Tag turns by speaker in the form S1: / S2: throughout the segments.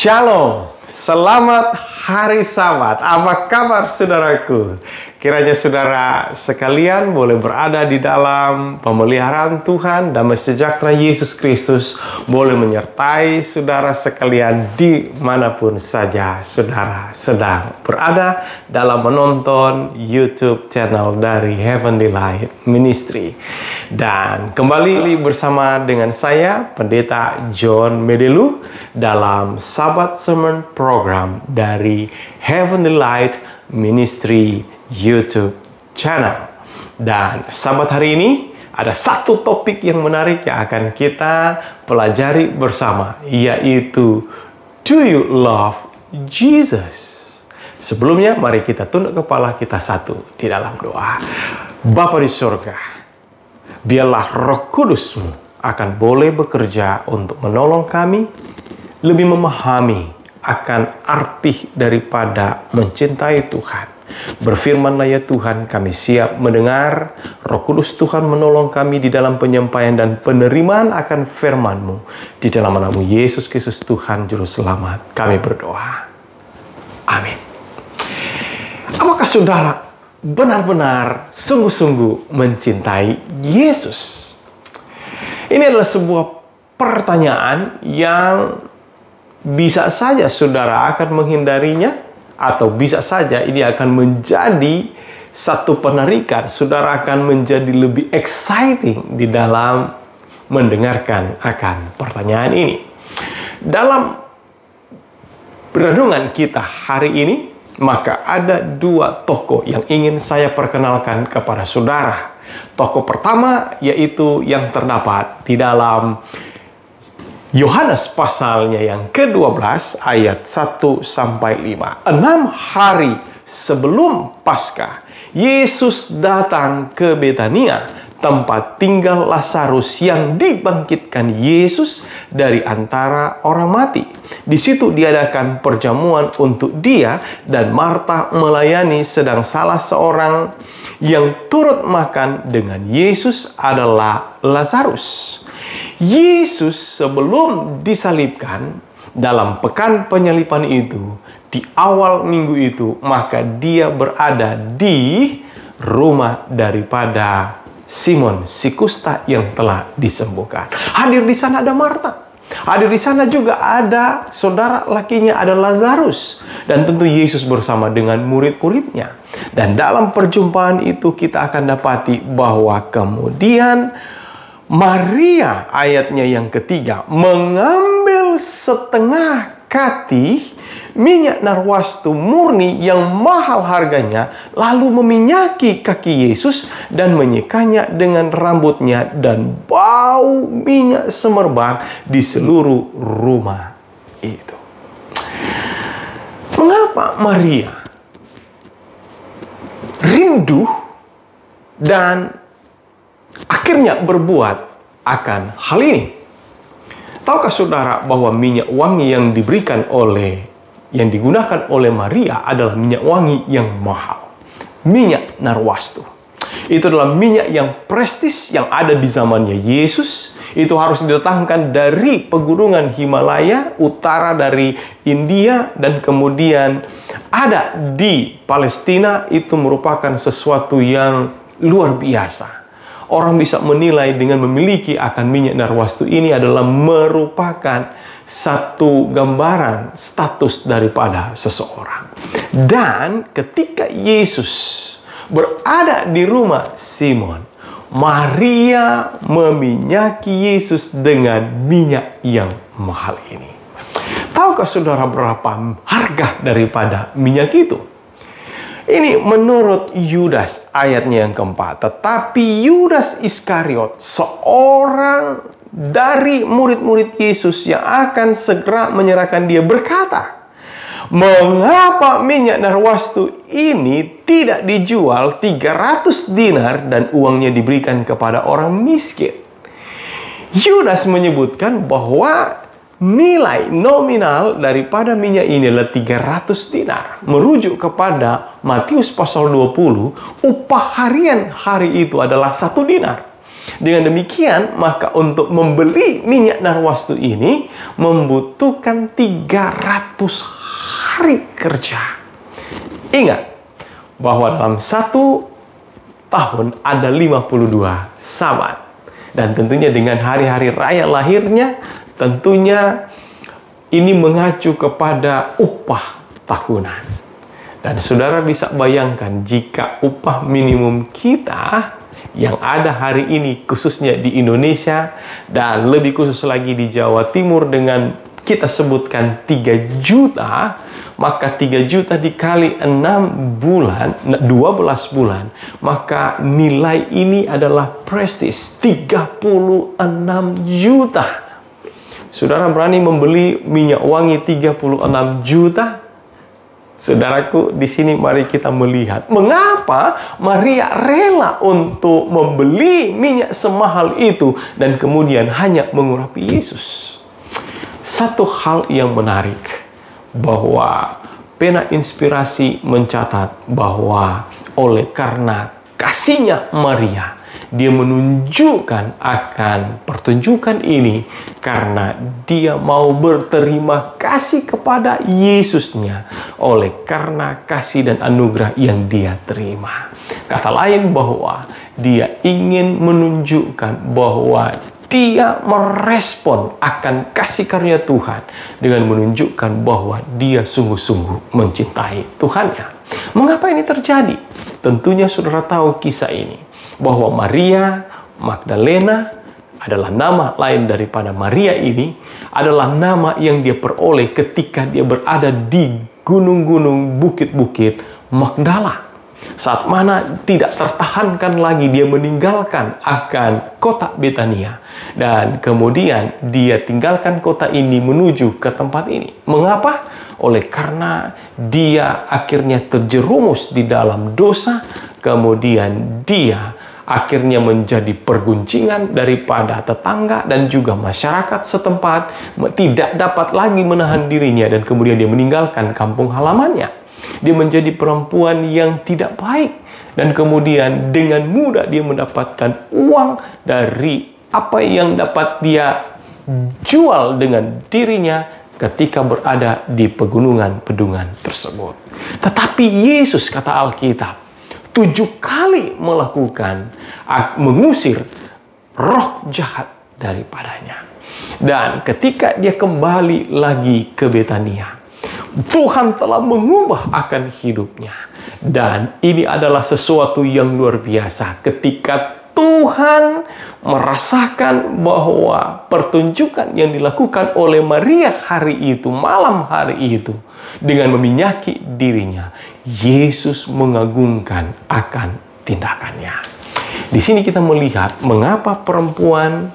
S1: Shalom, selamat hari Sabat. Apa kabar saudaraku? Kiranya saudara sekalian boleh berada di dalam pemeliharaan Tuhan. Damai sejahtera Yesus Kristus boleh menyertai saudara sekalian dimanapun saja saudara sedang berada dalam menonton YouTube channel dari Heavenly Light Ministry. Dan kembali bersama dengan saya, Pendeta John Medelu, dalam Sabat Sermon Program dari Heavenly Light Ministry YouTube channel. Dan Sabat hari ini ada satu topik yang menarik yang akan kita pelajari bersama, yaitu Do you love Jesus? Sebelumnya mari kita tunduk kepala kita satu di dalam doa. Bapa di surga, biarlah Roh Kudus-Mu akan boleh bekerja untuk menolong kami lebih memahami akan arti daripada mencintai Tuhan. Berfirmanlah ya Tuhan, kami siap mendengar. Roh Kudus Tuhan menolong kami di dalam penyampaian dan penerimaan akan firman-Mu. Di dalam nama Yesus Kristus Tuhan Juru Selamat, kami berdoa. Amin. Apakah saudara benar-benar sungguh-sungguh mencintai Yesus? Ini adalah sebuah pertanyaan yang bisa saja saudara akan menghindarinya, atau bisa saja ini akan menjadi satu penarikan. Saudara akan menjadi lebih exciting di dalam mendengarkan akan pertanyaan ini. Dalam renungan kita hari ini, maka ada dua tokoh yang ingin saya perkenalkan kepada saudara. Tokoh pertama yaitu yang terdapat di dalam Yohanes pasalnya yang ke-12 ayat 1-5. 6 hari sebelum Paskah, Yesus datang ke Betania, tempat tinggal Lazarus yang dibangkitkan Yesus dari antara orang mati. Di situ diadakan perjamuan untuk dia, dan Marta melayani, sedang salah seorang yang turut makan dengan Yesus adalah Lazarus. Yesus sebelum disalibkan, dalam pekan penyaliban itu, di awal minggu itu, maka dia berada di rumah daripada Simon si kusta yang telah disembuhkan. Hadir di sana ada Marta. Hadir di sana juga ada saudara lakinya, ada Lazarus. Dan tentu Yesus bersama dengan murid-muridnya. Dan dalam perjumpaan itu kita akan dapati bahwa kemudian Maria, ayatnya yang ketiga, mengambil setengah kati minyak narwastu murni yang mahal harganya, lalu meminyaki kaki Yesus dan menyekanya dengan rambutnya, dan bau minyak semerbak di seluruh rumah itu. Mengapa Maria rindu dan akhirnya berbuat akan hal ini? Tahukah saudara bahwa minyak wangi yang digunakan oleh Maria adalah minyak wangi yang mahal, minyak narwastu. Itu adalah minyak yang prestis yang ada di zamannya Yesus. Itu harus didatangkan dari pegunungan Himalaya, utara dari India, dan kemudian ada di Palestina. Itu merupakan sesuatu yang luar biasa. Orang bisa menilai dengan memiliki akan minyak narwastu ini adalah merupakan satu gambaran status daripada seseorang. Dan ketika Yesus berada di rumah Simon, Maria meminyaki Yesus dengan minyak yang mahal ini. Tahukah saudara berapa harga daripada minyak itu? Ini menurut Yudas ayatnya yang keempat. Tetapi Yudas Iskariot, seorang dari murid-murid Yesus yang akan segera menyerahkan dia, berkata, mengapa minyak narwastu ini tidak dijual 300 dinar dan uangnya diberikan kepada orang miskin? Yudas menyebutkan bahwa nilai nominal daripada minyak ini adalah 300 dinar. Merujuk kepada Matius pasal 20, upah harian hari itu adalah 1 dinar. Dengan demikian, maka untuk membeli minyak narwastu ini membutuhkan 300 hari kerja. Ingat bahwa dalam satu tahun ada 52 Sabat. Dan tentunya dengan hari-hari raya lahirnya, tentunya ini mengacu kepada upah tahunan. Dan saudara bisa bayangkan jika upah minimum kita yang ada hari ini khususnya di Indonesia dan lebih khusus lagi di Jawa Timur dengan kita sebutkan 3 juta, maka 3 juta dikali 6 bulan, 12 bulan, maka nilai ini adalah prestis 36 juta. Saudara berani membeli minyak wangi 36 juta? Saudaraku, di sini mari kita melihat mengapa Maria rela untuk membeli minyak semahal itu dan kemudian hanya mengurapi Yesus. Satu hal yang menarik bahwa pena inspirasi mencatat bahwa oleh karena kasihnya Maria, dia menunjukkan akan pertunjukan ini karena dia mau berterima kasih kepada Yesusnya oleh karena kasih dan anugerah yang dia terima. Kata lain bahwa dia ingin menunjukkan bahwa dia merespon akan kasih karunia Tuhan dengan menunjukkan bahwa dia sungguh-sungguh mencintai Tuhannya. Mengapa ini terjadi? Tentunya saudara tahu kisah ini, bahwa Maria Magdalena adalah nama lain daripada Maria ini, adalah nama yang dia peroleh ketika dia berada di gunung-gunung, bukit-bukit Magdala. Saat mana tidak tertahankan lagi, dia meninggalkan akan kota Betania. Dan kemudian dia tinggalkan kota ini menuju ke tempat ini. Mengapa? Oleh karena dia akhirnya terjerumus di dalam dosa. Kemudian dia akhirnya menjadi perguncingan daripada tetangga dan juga masyarakat setempat. Tidak dapat lagi menahan dirinya dan kemudian dia meninggalkan kampung halamannya. Dia menjadi perempuan yang tidak baik dan kemudian dengan mudah dia mendapatkan uang dari apa yang dapat dia jual dengan dirinya ketika berada di pegunungan-pedungan tersebut. Tetapi Yesus, kata Alkitab, 7 kali mengusir roh jahat daripadanya. Dan ketika dia kembali lagi ke Betania, Tuhan telah mengubah akan hidupnya. Dan ini adalah sesuatu yang luar biasa ketika Tuhan merasakan bahwa pertunjukan yang dilakukan oleh Maria hari itu, malam hari itu, dengan meminyaki dirinya, Yesus mengagungkan akan tindakannya. Di sini kita melihat mengapa perempuan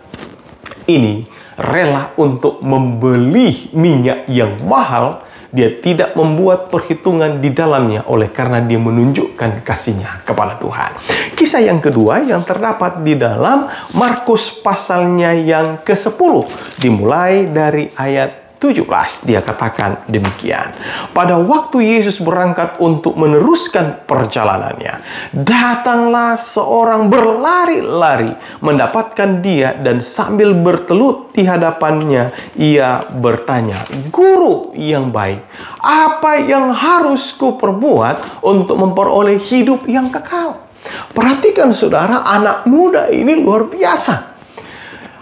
S1: ini rela untuk membeli minyak yang mahal. Dia tidak membuat perhitungan di dalamnya oleh karena dia menunjukkan kasihnya kepada Tuhan. Kisah yang kedua yang terdapat di dalam Markus pasalnya yang ke-10. Dimulai dari ayat 17, dia katakan demikian. Pada waktu Yesus berangkat untuk meneruskan perjalanannya, datanglah seorang berlari-lari mendapatkan dia dan sambil bertelut di hadapannya, ia bertanya, "Guru yang baik, apa yang harus kuperbuat untuk memperoleh hidup yang kekal?" Perhatikan saudara, anak muda ini luar biasa.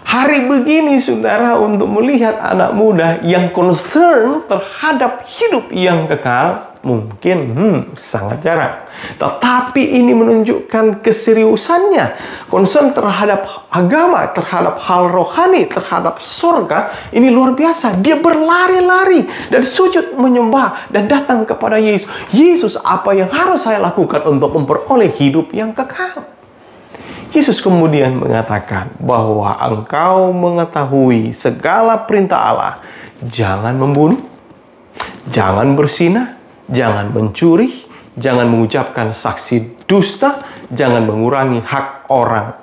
S1: Hari begini saudara untuk melihat anak muda yang concern terhadap hidup yang kekal mungkin sangat jarang. Tetapi ini menunjukkan keseriusannya. Concern terhadap agama, terhadap hal rohani, terhadap surga, ini luar biasa. Dia berlari-lari dan sujud menyembah dan datang kepada Yesus. Yesus, apa yang harus saya lakukan untuk memperoleh hidup yang kekal? Yesus kemudian mengatakan bahwa engkau mengetahui segala perintah Allah. Jangan membunuh, jangan berzinah, jangan mencuri, jangan mengucapkan saksi dusta, jangan mengurangi hak orang,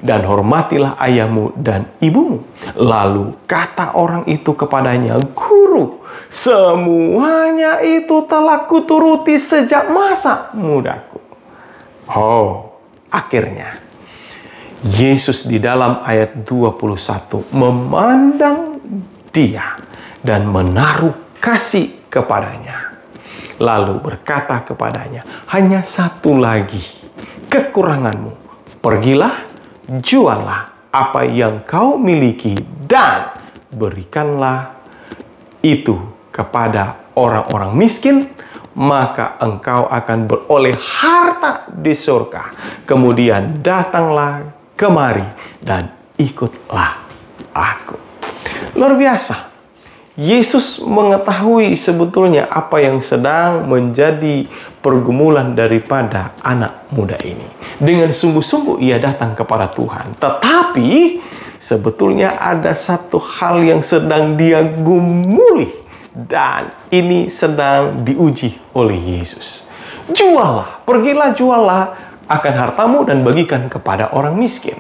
S1: dan hormatilah ayahmu dan ibumu. Lalu kata orang itu kepadanya, "Guru, semuanya itu telah kuturuti sejak masa mudaku." Oh, akhirnya Yesus di dalam ayat 21 memandang dia dan menaruh kasih kepadanya. Lalu berkata kepadanya, hanya satu lagi kekuranganmu. Pergilah, jualah apa yang kau miliki dan berikanlah itu kepada orang-orang miskin, maka engkau akan beroleh harta di surga. Kemudian datanglah kemari dan ikutlah aku. Luar biasa. Yesus mengetahui sebetulnya apa yang sedang menjadi pergumulan daripada anak muda ini. Dengan sungguh-sungguh ia datang kepada Tuhan. Tetapi sebetulnya ada satu hal yang sedang dia gumuli. Dan ini sedang diuji oleh Yesus. Jualah, pergilah jualah akan hartamu dan bagikan kepada orang miskin.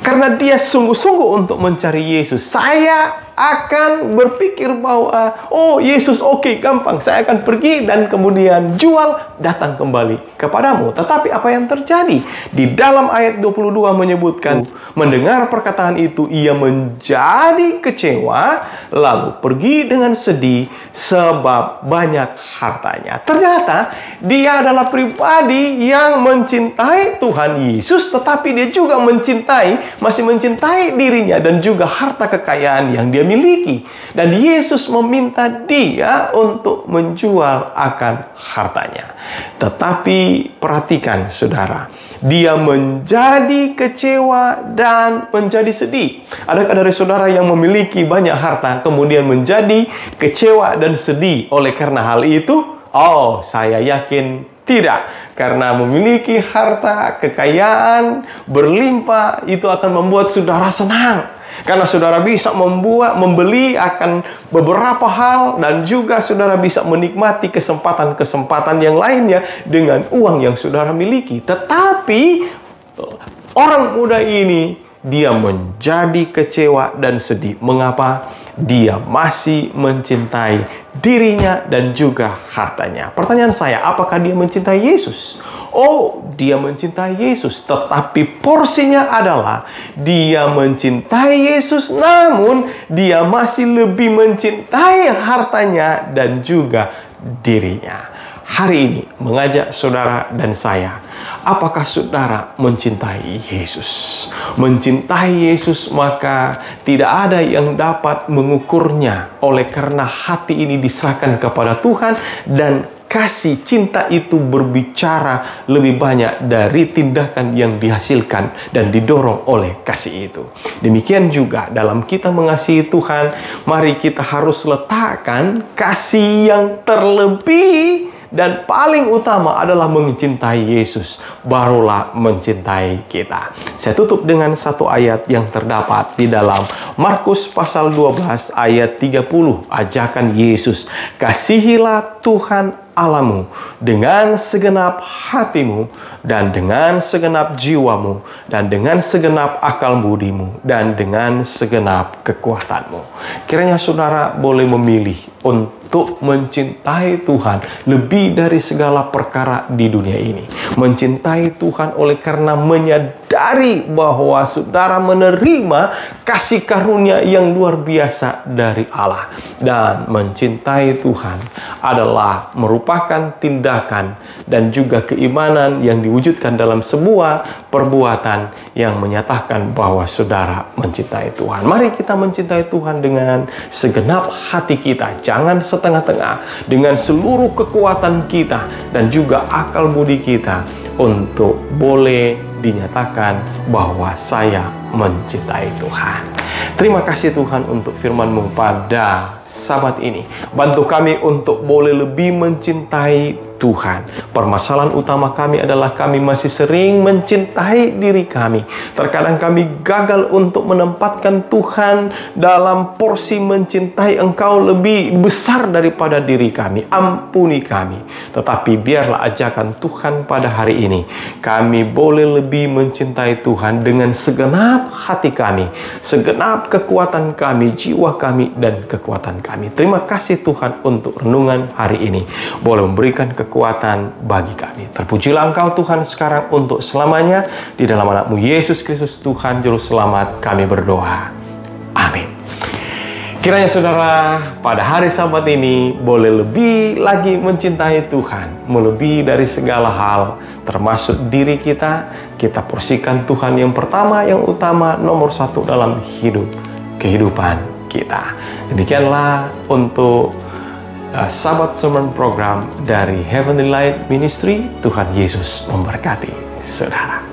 S1: Karena dia sungguh-sungguh untuk mencari Yesus. Saya akan berpikir bahwa, oh Yesus oke, gampang. Saya akan pergi dan kemudian jual, datang kembali kepadamu. Tetapi apa yang terjadi? Di dalam ayat 22 menyebutkan, mendengar perkataan itu, ia menjadi kecewa, lalu pergi dengan sedih sebab banyak hartanya. Ternyata dia adalah pribadi yang mencintai Tuhan Yesus, tetapi dia juga masih mencintai dirinya dan juga harta kekayaan yang dia miliki. Dan Yesus meminta dia untuk menjual akan hartanya. Tetapi perhatikan saudara, dia menjadi kecewa dan menjadi sedih. Adakah dari saudara yang memiliki banyak harta kemudian menjadi kecewa dan sedih oleh karena hal itu? Oh, saya yakin tidak. Karena memiliki harta, kekayaan, berlimpah, itu akan membuat saudara senang. Karena saudara bisa membeli akan beberapa hal, dan juga saudara bisa menikmati kesempatan-kesempatan yang lainnya dengan uang yang saudara miliki. Tetapi orang muda ini, dia menjadi kecewa dan sedih. Mengapa? Dia masih mencintai dirinya dan juga hartanya. Pertanyaan saya, apakah dia mencintai Yesus? Oh, dia mencintai Yesus, tetapi porsinya adalah dia mencintai Yesus, namun dia masih lebih mencintai hartanya dan juga dirinya. Hari ini mengajak saudara dan saya, apakah saudara mencintai Yesus? Mencintai Yesus, maka tidak ada yang dapat mengukurnya, oleh karena hati ini diserahkan kepada Tuhan, dan kasih cinta itu berbicara lebih banyak dari tindakan yang dihasilkan dan didorong oleh kasih itu. Demikian juga dalam kita mengasihi Tuhan, mari kita harus letakkan kasih yang terlebih dan paling utama adalah mencintai Yesus, barulah mencintai kita. Saya tutup dengan satu ayat yang terdapat di dalam Markus pasal 12 ayat 30. Ajakan Yesus, kasihilah Tuhan Allahmu dengan segenap hatimu dan dengan segenap jiwamu dan dengan segenap akal budimu dan dengan segenap kekuatanmu. Kiranya saudara boleh memilih untuk mencintai Tuhan lebih dari segala perkara di dunia ini. Mencintai Tuhan oleh karena menyadari bahwa saudara menerima kasih karunia yang luar biasa dari Allah. Dan mencintai Tuhan adalah merupakan tindakan dan juga keimanan yang diwujudkan dalam sebuah perbuatan yang menyatakan bahwa saudara mencintai Tuhan. Mari kita mencintai Tuhan dengan segenap hati kita, jangan setengah-tengah, dengan seluruh kekuatan kita dan juga akal budi kita, untuk boleh dinyatakan bahwa saya mencintai Tuhan. Terima kasih Tuhan untuk firman-Mu pada sabat ini. Bantu kami untuk boleh lebih mencintai Tuhan. Permasalahan utama kami adalah kami masih sering mencintai diri kami. Terkadang kami gagal untuk menempatkan Tuhan dalam porsi mencintai Engkau lebih besar daripada diri kami. Ampuni kami. Tetapi biarlah ajakan Tuhan pada hari ini, kami boleh lebih mencintai Tuhan dengan segenap hati kami, segenap kekuatan kami, jiwa kami, dan kekuatan kami. Terima kasih Tuhan untuk renungan hari ini. Boleh memberikan kekuatan kekuatan bagi kami. Terpujilah Engkau Tuhan sekarang untuk selamanya. Di dalam anak-Mu Yesus Kristus Tuhan Juru Selamat kami berdoa. Amin. Kiranya saudara pada hari Sabat ini boleh lebih lagi mencintai Tuhan, melebihi dari segala hal, termasuk diri kita. Kita porsikan Tuhan yang pertama, yang utama, nomor satu dalam kehidupan kita. Demikianlah untuk Sabat Sermon Program dari Heavenly Light Ministry. Tuhan Yesus memberkati saudara.